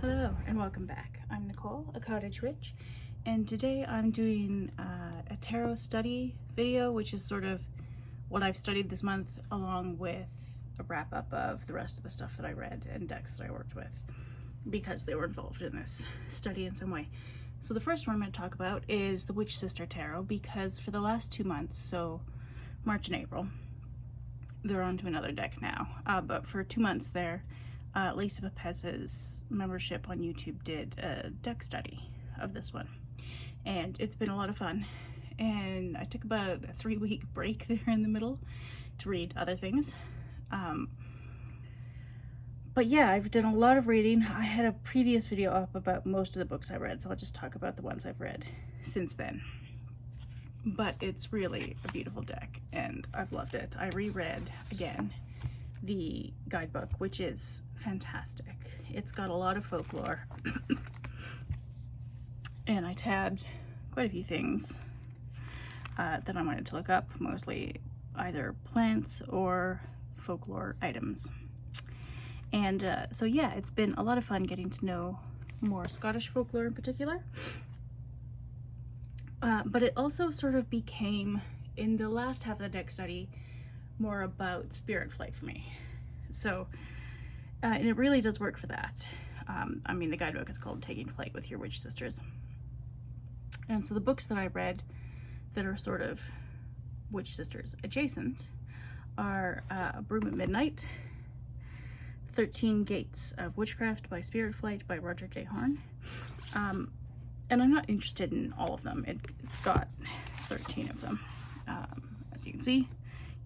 Hello and welcome back. I'm Nicole, a cottage witch, and today I'm doing a tarot study video, which is sort of what I've studied this month, along with a wrap up of the rest of the stuff that I read and decks that I worked with, because they were involved in this study in some way. So the first one I'm going to talk about is the Witch Sister Tarot, because for the last 2 months, so March and April, they're on to another deck now, but for 2 months there, Lisa Pepez's membership on YouTube did a deck study of this one, and it's been a lot of fun. And I took about a 3-week break there in the middle to read other things. But yeah, I've done a lot of reading. I had a previous video up about most of the books I read, so I'll just talk about the ones I've read since then. But it's really a beautiful deck, and I've loved it. I reread again the guidebook, which is fantastic. It's got a lot of folklore and I tabbed quite a few things that I wanted to look up, mostly either plants or folklore items. And so yeah, it's been a lot of fun getting to know more Scottish folklore in particular, but it also sort of became, in the last half of the deck study, more about spirit flight for me. So and it really does work for that. I mean, the guidebook is called Taking Flight with Your Witch Sisters, and so the books that I read that are sort of Witch Sisters adjacent are Broom at Midnight, 13 Gates of Witchcraft by Spirit Flight by Roger J. Horn, and I'm not interested in all of them. It's got 13 of them. As you can see,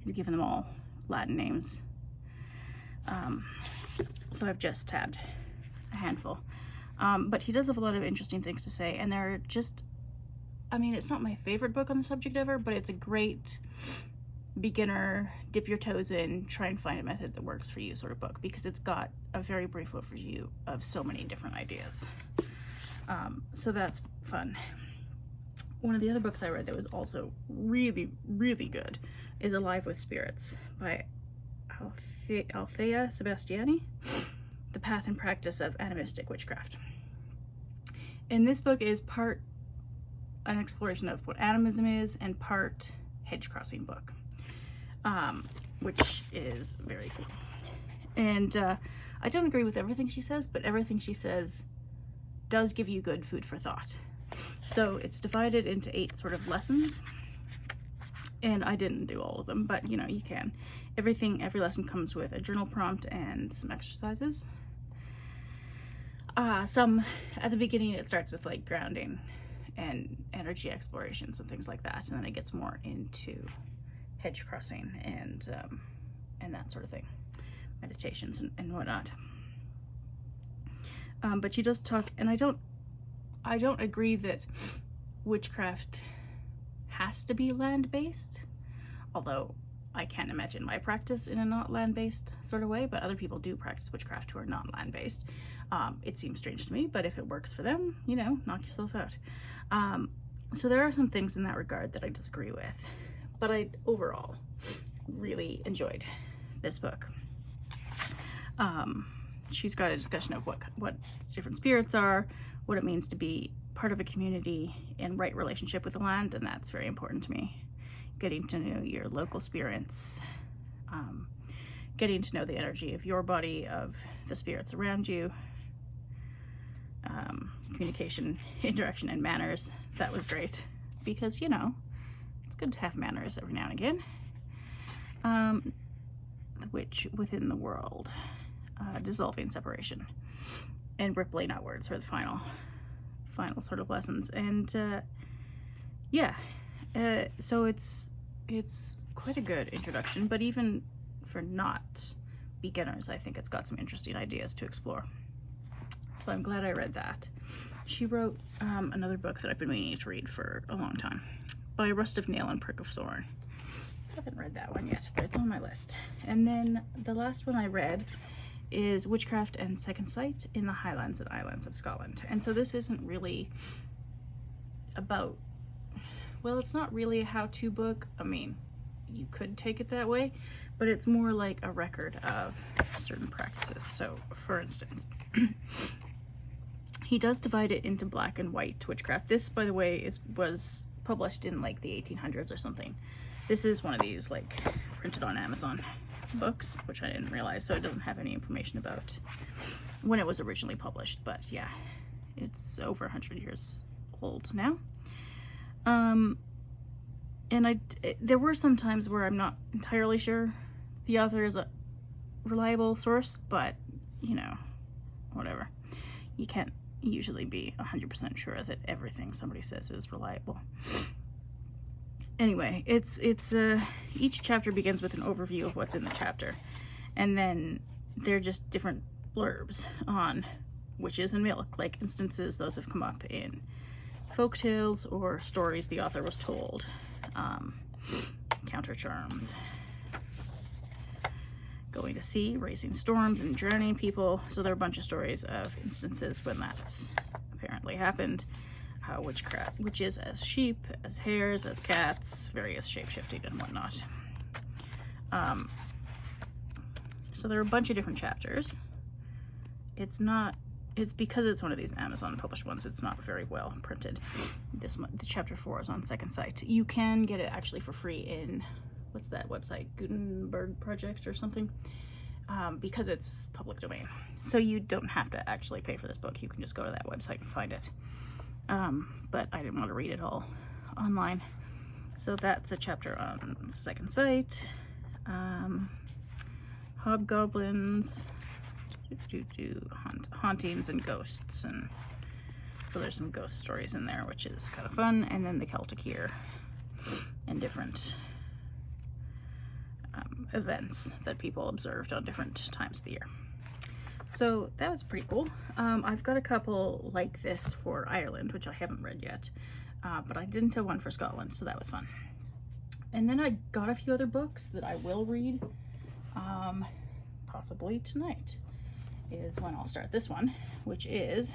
he's given them all Latin names. So I've just tabbed a handful. But he does have a lot of interesting things to say, and they're just, I mean, it's not my favorite book on the subject ever, but it's a great beginner, dip your toes in, try and find a method that works for you sort of book, because it's got a very brief overview of so many different ideas. So that's fun. One of the other books I read that was also really, really good is Alive with Spirits by Althea Sebastiani, The Path and Practice of Animistic Witchcraft. And this book is part an exploration of what animism is and part hedge crossing book, which is very cool. And I don't agree with everything she says, but everything she says does give you good food for thought. So it's divided into 8 sort of lessons, and I didn't do all of them, but you know, you can. Every lesson comes with a journal prompt and some exercises. Some at the beginning it starts with like grounding and energy explorations and things like that, and then it gets more into hedge crossing and that sort of thing, meditations and whatnot. But she does talk, and I don't agree that witchcraft has to be land-based, although I can't imagine my practice in a not land-based sort of way, but other people do practice witchcraft who are not land-based. It seems strange to me, but if it works for them, you know, knock yourself out. So there are some things in that regard that I disagree with, but I overall really enjoyed this book. She's got a discussion of what different spirits are, what it means to be part of a community in right relationship with the land, and that's very important to me. Getting to know your local spirits, getting to know the energy of your body, of the spirits around you, communication, interaction, and manners. That was great, because, you know, it's good to have manners every now and again. The witch within the world, dissolving separation, and rippling outwards for the final sort of lessons. And yeah, so it's quite a good introduction, but even for not beginners, I think it's got some interesting ideas to explore. So I'm glad I read that. She wrote another book that I've been meaning to read for a long time, by Rust of Nail and Prick of Thorn. I haven't read that one yet, but it's on my list. And then the last one I read is Witchcraft and Second Sight in the Highlands and Islands of Scotland. And so this isn't really about, well, it's not really a how-to book. I mean, you could take it that way, but it's more like a record of certain practices. So for instance, He does divide it into black and white witchcraft. This, by the way, was published in like the 1800s or something. This is one of these like printed on Amazon books, which I didn't realize, so it doesn't have any information about when it was originally published, but yeah, it's over 100 years old now. And there were some times where I'm not entirely sure the author is a reliable source, but you know, whatever. You can't usually be 100% sure that everything somebody says is reliable. Anyway, each chapter begins with an overview of what's in the chapter, and then they're just different blurbs on witches and milk, like instances those have come up in folk tales or stories the author was told, counter charms, going to sea, racing storms, and drowning people. So there are a bunch of stories of instances when that's apparently happened. How witches as sheep, as hares, as cats, various shape-shifting and whatnot. So there are a bunch of different chapters. It's because it's one of these Amazon published ones, it's not very well printed. This one, the chapter 4 is on Second Sight. You can get it actually for free in, what's that website, Gutenberg Project or something, because it's public domain. So you don't have to actually pay for this book. You can just go to that website and find it. But I didn't want to read it all online. So that's a chapter on Second Sight, hobgoblins, hauntings and ghosts, and so there's some ghost stories in there, which is kind of fun, and then the Celtic year and different events that people observed on different times of the year. So that was pretty cool. I've got a couple like this for Ireland, which I haven't read yet, but I didn't have one for Scotland, so that was fun. And then I got a few other books that I will read, possibly tonight is when I'll start this one, which is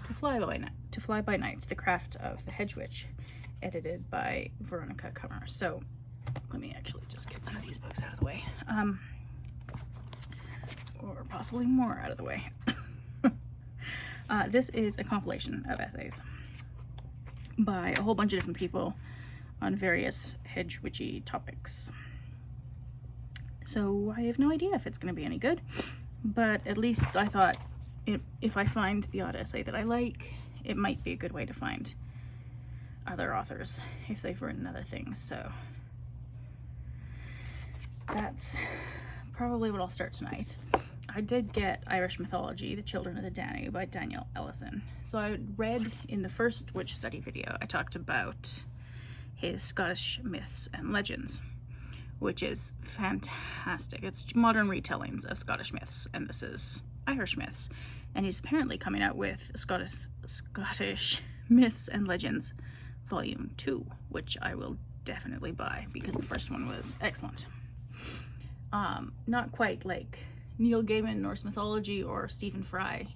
To Fly by Night, The Craft of the Hedge Witch, edited by Veronica Kummer. So let me actually just get some of these books out of the way. Or possibly more out of the way. This is a compilation of essays by a whole bunch of different people on various hedge witchy topics. So I have no idea if it's going to be any good, but at least I thought if I find the odd essay that I like, it might be a good way to find other authors if they've written other things. So that's probably what I'll start tonight. I did get Irish Mythology, The Children of the Danube by Daniel Ellison. So I read in the first witch study video, I talked about his Scottish myths and legends, which is fantastic. It's modern retellings of Scottish myths, and this is Irish myths. And he's apparently coming out with Scottish Myths and Legends Volume 2, which I will definitely buy because the first one was excellent. Not quite like Neil Gaiman Norse mythology or Stephen Fry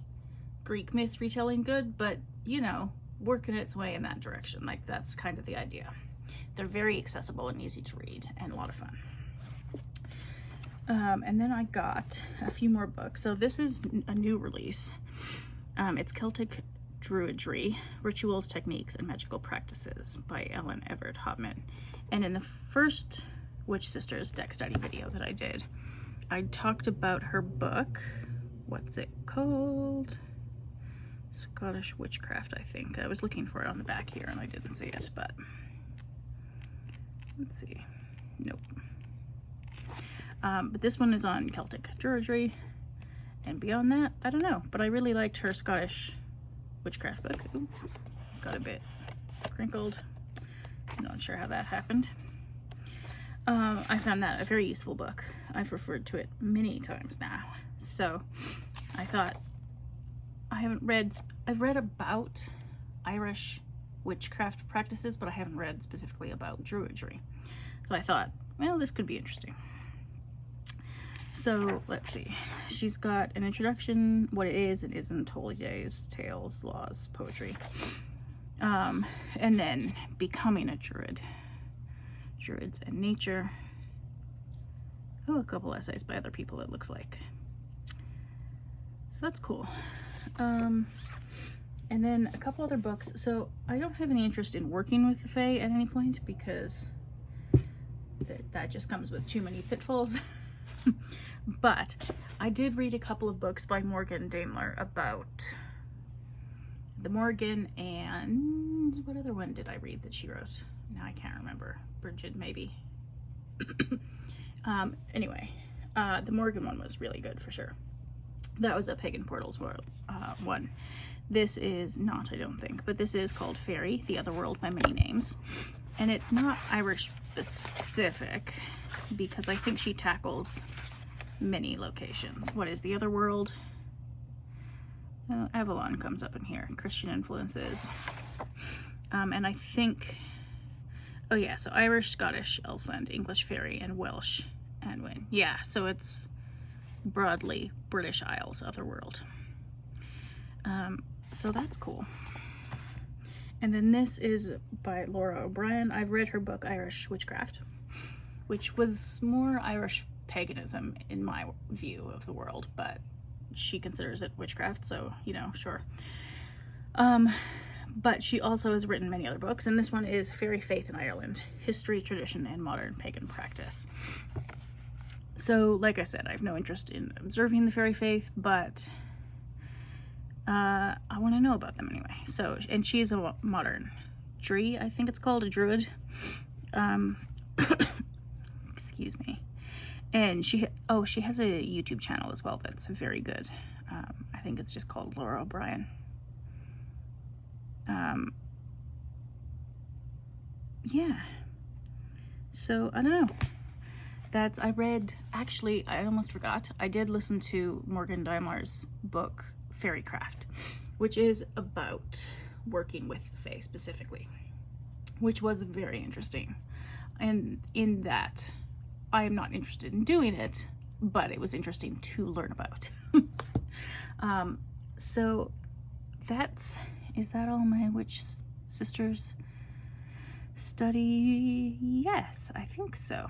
Greek myth retelling good, but you know, working its way in that direction. Like, that's kind of the idea. They're very accessible and easy to read and a lot of fun. And then I got a few more books. So this is a new release. It's Celtic Druidry, Rituals, Techniques, and Magical Practices by Ellen Everett Hopman. And in the first Witch Sisters deck study video that I did, I talked about her book. What's it called? Scottish Witchcraft, I think. I was looking for it on the back here and I didn't see it, but let's see. Nope. But this one is on Celtic Druidry, and beyond that, I don't know. But I really liked her Scottish Witchcraft book. Ooh, got a bit crinkled. Not sure how that happened. I found that a very useful book. I've referred to it many times now. So I thought, I've read about Irish witchcraft practices, but I haven't read specifically about Druidry. So I thought, well, this could be interesting. So let's see. She's got an introduction, what it is and isn't, holy days, tales, laws, poetry. And then becoming a druid. Druids and nature. Oh, a couple essays by other people, it looks like. So that's cool. And then a couple other books. So I don't have any interest in working with the Fae at any point because that just comes with too many pitfalls. But I did read a couple of books by Morgan Daimler about the Morgan, and what other one did I read that she wrote? Now I can't remember. Bridget, maybe. Anyway, the Morgan one was really good for sure. That was a Pagan Portals world one. This is not, I don't think, but this is called Fairy, the Other World by Many Names. And it's not Irish specific because I think she tackles many locations. What is the Other World? Avalon comes up in here. Christian influences. And I think, oh yeah, so Irish, Scottish, Elfland, English Fairy, and Welsh Anwin. Yeah, so it's broadly British Isles, Otherworld. So that's cool. And then this is by Lora O'Brien. I've read her book Irish Witchcraft, which was more Irish paganism in my view of the world, but she considers it witchcraft, so you know, sure. But she also has written many other books, and this one is Fairy Faith in Ireland, History, Tradition, and Modern Pagan Practice. So, like I said, I have no interest in observing the fairy faith, but I want to know about them anyway. So, and she's a modern Dree, I think it's called, a druid. Excuse me. And she has a YouTube channel as well that's very good. I think it's just called Lora O'Brien. Yeah. So, I don't know. Actually, I almost forgot. I did listen to Morgan Daimler's book, Fairycraft, which is about working with the Fae specifically, which was very interesting. And in that, I am not interested in doing it, but it was interesting to learn about. So is that all my Witch Sisters study? Yes, I think so.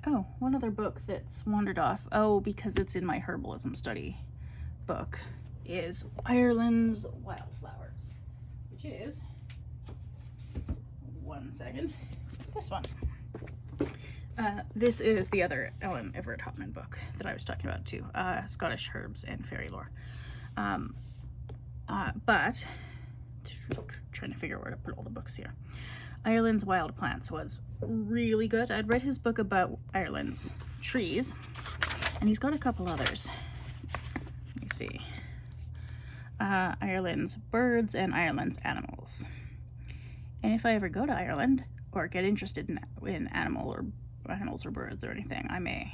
Oh, one other book that's wandered off, because it's in my herbalism study book, is Ireland's Wildflowers, which is, one second, this one. This is the other Ellen Everett Hopman book that I was talking about too, Scottish Herbs and Fairy Lore. But, trying to figure out where to put all the books here. Ireland's Wild Plants was really good. I'd read his book about Ireland's trees, and he's got a couple others. Let me see. Ireland's Birds and Ireland's Animals. And if I ever go to Ireland or get interested in animals or birds or anything, I may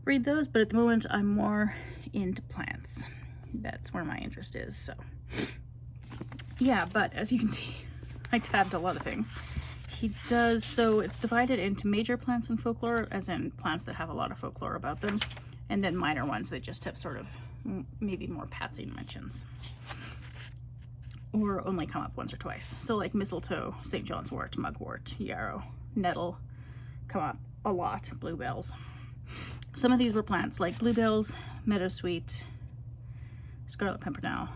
read those, but at the moment I'm more into plants. That's where my interest is, so. Yeah, but as you can see, I tabbed a lot of things. He does, so it's divided into major plants and folklore, as in plants that have a lot of folklore about them, and then minor ones that just have sort of maybe more passing mentions, or only come up once or twice. So like mistletoe, St. John's wort, mugwort, yarrow, nettle come up a lot, bluebells. Some of these were plants like bluebells, meadowsweet, scarlet pimpernel,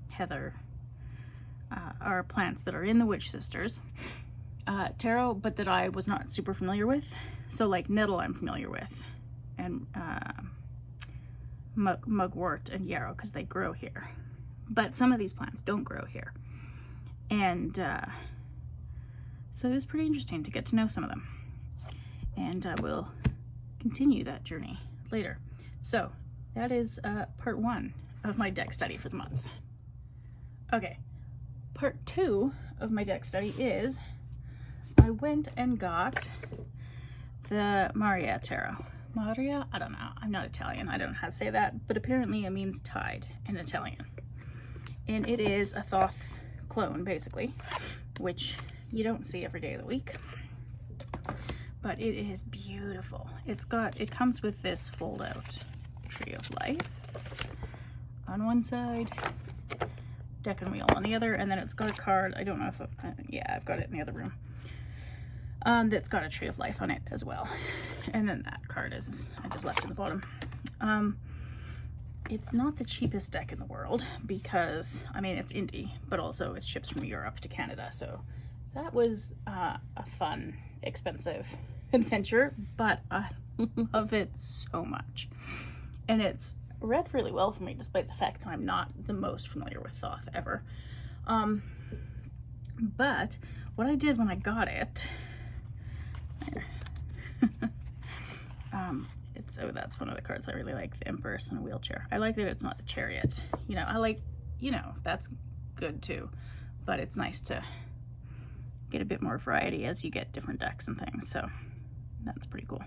heather, are plants that are in the Witch Sisters tarot, but that I was not super familiar with. So like nettle I'm familiar with, and mugwort and yarrow because they grow here. But some of these plants don't grow here. And so it was pretty interesting to get to know some of them. And we'll continue that journey later. So that is part 1 of my deck study for the month. Okay, part 2 of my deck study is I went and got the Marea tarot. Marea? I don't know. I'm not Italian. I don't know how to say that, but apparently it means tide in Italian. And it is a Thoth clone, basically, which you don't see every day of the week. But it is beautiful. It comes with this fold-out Tree of Life on one side, deck and wheel on the other, and then it's got a card. I don't know if yeah, I've got it in the other room. that's got a Tree of Life on it as well. And then that card is, I just left at the bottom. It's not the cheapest deck in the world because, I mean, it's indie, but also it ships from Europe to Canada. So that was a fun, expensive adventure, but I love it so much. And it's read really well for me, despite the fact that I'm not the most familiar with Thoth ever. But what I did when I got it, oh, that's one of the cards I really like, the Empress in a wheelchair. I like that it's not the Chariot. You know, I like, you know, that's good too. But it's nice to get a bit more variety as you get different decks and things. So that's pretty cool.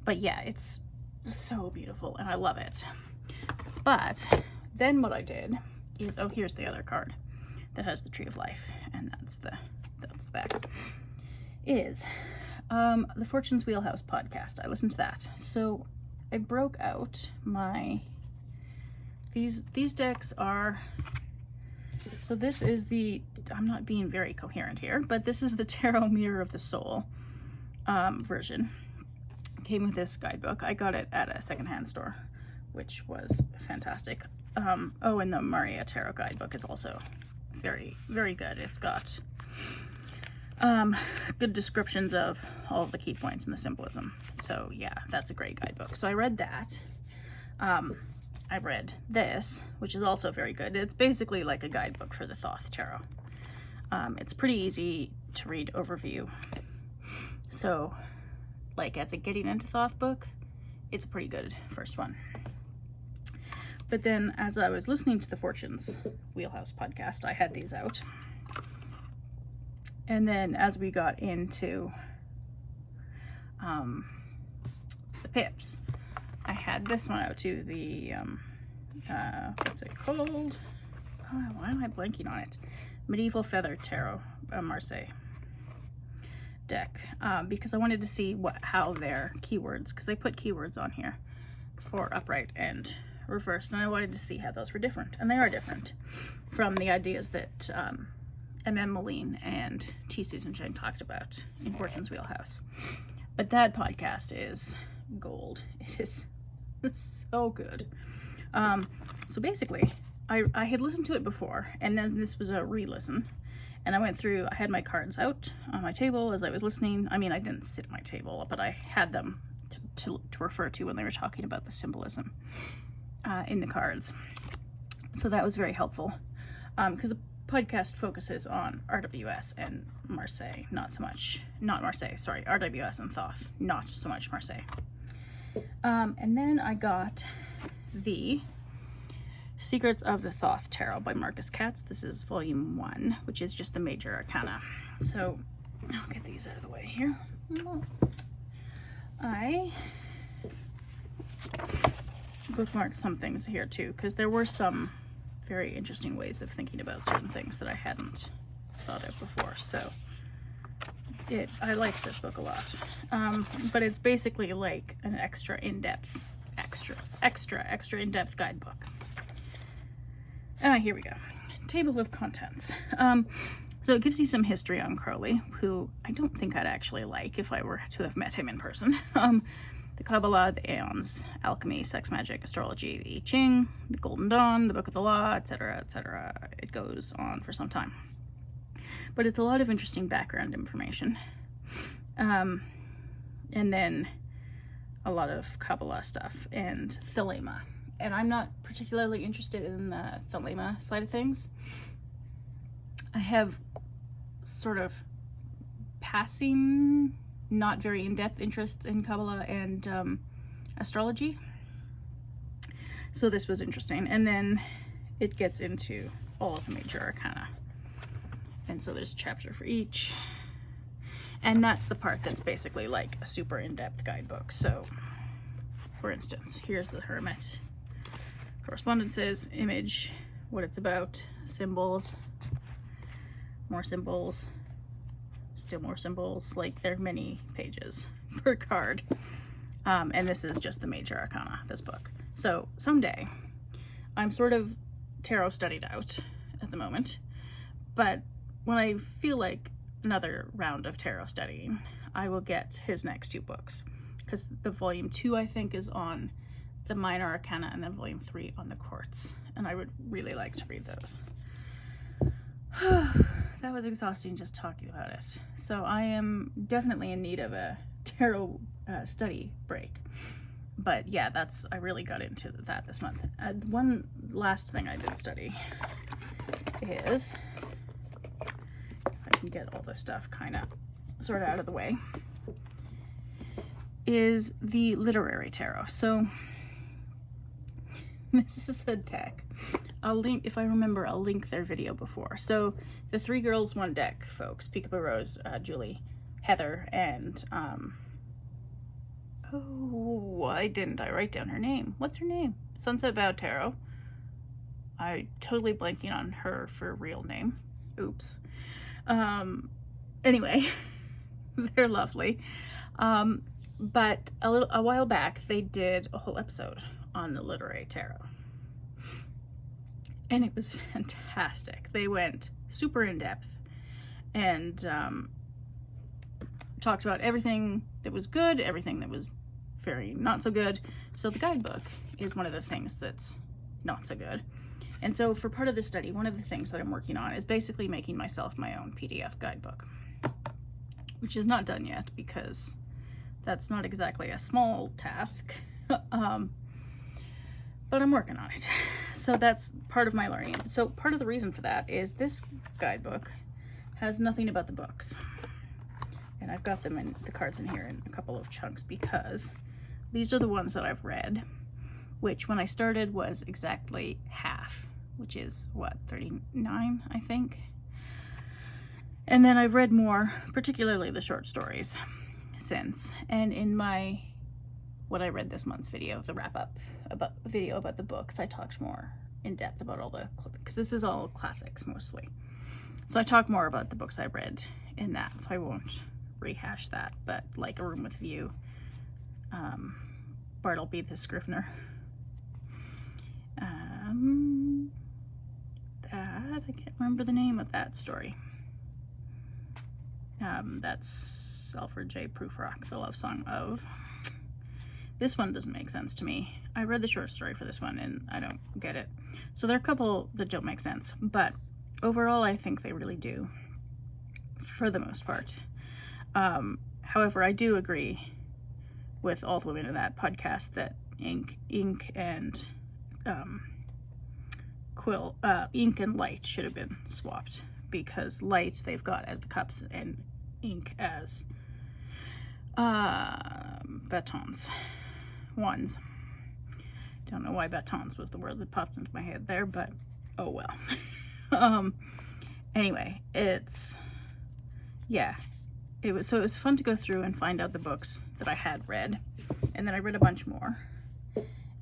But yeah, it's so beautiful and I love it. But then what I did is, oh, here's the other card that has the Tree of Life, and that's the back. Is the Fortune's Wheelhouse podcast. I listened to that. So I broke out my these decks are, so this is the, I'm not being very coherent here, but this is the Tarot Mirror of the Soul version. Came with this guidebook. I got it at a secondhand store, which was fantastic. Oh, and the Marea Tarot guidebook is also very, very good. It's got good descriptions of all of the key points and the symbolism. So yeah, that's a great guidebook. So I read that. I read this, which is also very good. It's basically like a guidebook for the Thoth Tarot. It's pretty easy to read overview. So like as a getting into Thoth book, it's a pretty good first one. But then as I was listening to the Fortune's Wheelhouse podcast, I had these out. And then as we got into the pips, I had this one out too, the, what's it called? Oh, why am I blanking on it? Medieval Feather Tarot, Marseille deck, because I wanted to see how their keywords, because they put keywords on here for upright and reversed, and I wanted to see how those were different, and they are different from the ideas that Meleen and T. Susan Chang talked about in Fortune's Wheelhouse. But that podcast is gold. It's so good. So basically, I had listened to it before, and then this was a re-listen, and I went through, I had my cards out on my table as I was listening. I mean, I didn't sit at my table, but I had them to refer to when they were talking about the symbolism in the cards. So that was very helpful, because the podcast focuses on RWS and Marseille, RWS and Thoth, not so much Marseille. And then I got the Secrets of the Thoth Tarot by Marcus Katz. This is volume 1, which is just the major arcana. So I'll get these out of the way here. I bookmarked some things here too, because there were some very interesting ways of thinking about certain things that I hadn't thought of before. So I liked this book a lot. But it's basically like an extra in-depth guidebook. Here we go. Table of contents. So it gives you some history on Crowley, who I don't think I'd actually like if I were to have met him in person. The Kabbalah, the Aeons, alchemy, sex magic, astrology, the I Ching, the Golden Dawn, the Book of the Law, etc., etc. It goes on for some time. But it's a lot of interesting background information. And then a lot of Kabbalah stuff and Thelema. And I'm not particularly interested in the Thelema side of things. I have sort of passing, not very in-depth interests in Kabbalah and astrology. So this was interesting. And then it gets into all of the major arcana. And so there's a chapter for each. And that's the part that's basically like a super in-depth guidebook. So, for instance, here's the Hermit. Correspondences, image, what it's about, symbols, more symbols, still more symbols. Like, there are many pages per card. And this is just the major arcana, this book. So someday, I'm sort of tarot studied out at the moment, but when I feel like another round of tarot studying, I will get his next 2 books, because the volume 2 I think is on the minor arcana, and then volume 3 on the quartz, and I would really like to read those. That was exhausting just talking about it. So I am definitely in need of a tarot study break. But yeah, I really got into that this month. One last thing I did study is, if I can get all this stuff kind of sort of out of the way, is the literary tarot. So this is a deck. I'll link, if I remember, I'll link their video before. So the 3 girls, 1 deck, folks. Peekaboo Rose, Julie, Heather, and oh, why didn't I write down her name? What's her name? Sunset Bow Tarot. I totally blanking on her for real name. Oops. Anyway, they're lovely. But a while back, they did a whole episode on the literary tarot. And it was fantastic. They went super in depth and talked about everything that was good, everything that was very not so good. So the guidebook is one of the things that's not so good. And so for part of the study, one of the things that I'm working on is basically making myself my own PDF guidebook, which is not done yet because that's not exactly a small task. But I'm working on it. So that's part of my learning. So part of the reason for that is this guidebook has nothing about the books. And I've got them in the cards in here in a couple of chunks because these are the ones that I've read, which when I started was exactly half, which is what, 39, I think. And then I've read more, particularly the short stories since. And in my what I read this month's video, the wrap-up video about the books, I talked more in depth about all the, because this is all classics mostly. So I talk more about the books I read in that, so I won't rehash that, but like A Room with View, Bartleby the Scrivener, that, I can't remember the name of that story. That's Alfred J. Prufrock, The Love Song of. This one doesn't make sense to me. I read the short story for this one and I don't get it. So there are a couple that don't make sense, but overall I think they really do, for the most part. However, I do agree with all the women in that podcast that ink and ink and light should have been swapped, because light they've got as the cups and ink as batons. Wands. Don't know why batons was the word that popped into my head there, but oh well. Anyway, yeah, it was fun to go through and find out the books that I had read, and then I read a bunch more,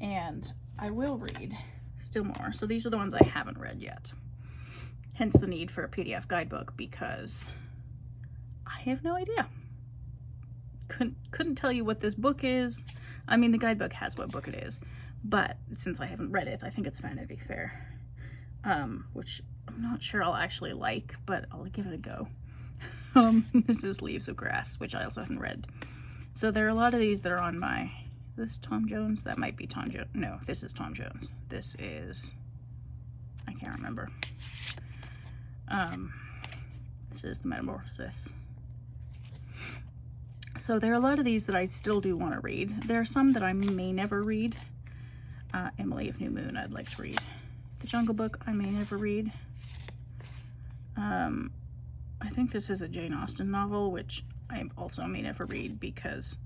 and I will read still more. So these are the ones I haven't read yet, hence the need for a PDF guidebook, because I have no idea. Couldn't tell you what this book is. I mean, the guidebook has what book it is, but since I haven't read it, I think it's Vanity Fair, which I'm not sure I'll actually like, but I'll give it a go. This is Leaves of Grass, which I also haven't read. So there are a lot of these that are on my, this Tom Jones? That might be Tom Jones. No, this is Tom Jones. This is, I can't remember. This is The Metamorphosis. So there are a lot of these that I still do want to read. There are some that I may never read. Emily of New Moon, I'd like to read. The Jungle Book, I may never read. I think this is a Jane Austen novel, which I also may never read because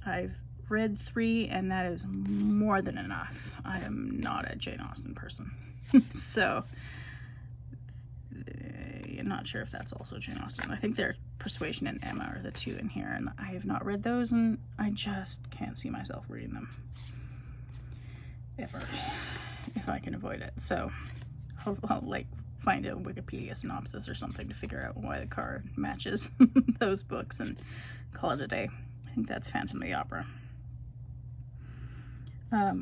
I've read 3 and that is more than enough. I am not a Jane Austen person. So, I'm not sure if that's also Jane Austen. I think they're Persuasion and Emma are the 2 in here, and I have not read those, and I just can't see myself reading them ever, if I can avoid it. So I'll like find a Wikipedia synopsis or something to figure out why the card matches those books and call it a day. I think that's Phantom of the Opera,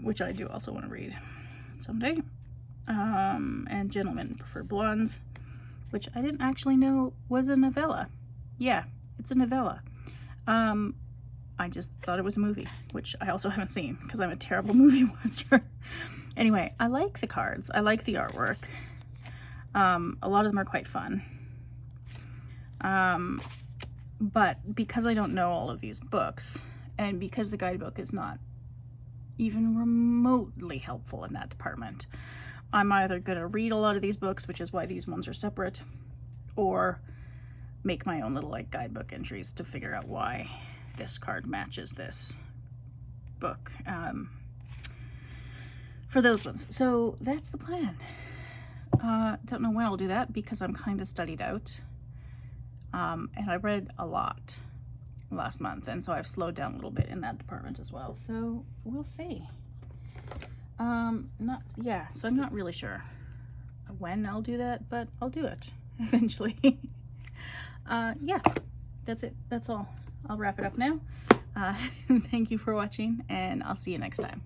which I do also want to read someday. And Gentlemen Prefer Blondes, which I didn't actually know was a novella. Yeah, it's a novella. I just thought it was a movie, which I also haven't seen because I'm a terrible movie watcher. Anyway, I like the cards. I like the artwork. A lot of them are quite fun. But because I don't know all of these books, and because the guidebook is not even remotely helpful in that department, I'm either going to read a lot of these books, which is why these ones are separate, or make my own little like guidebook entries to figure out why this card matches this book for those ones. So that's the plan. Don't know when I'll do that because I'm kind of studied out, and I read a lot last month, and so I've slowed down a little bit in that department as well, so we'll see. So I'm not really sure when I'll do that, but I'll do it eventually. Yeah, that's it. That's all. I'll wrap it up now. Thank you for watching, and I'll see you next time.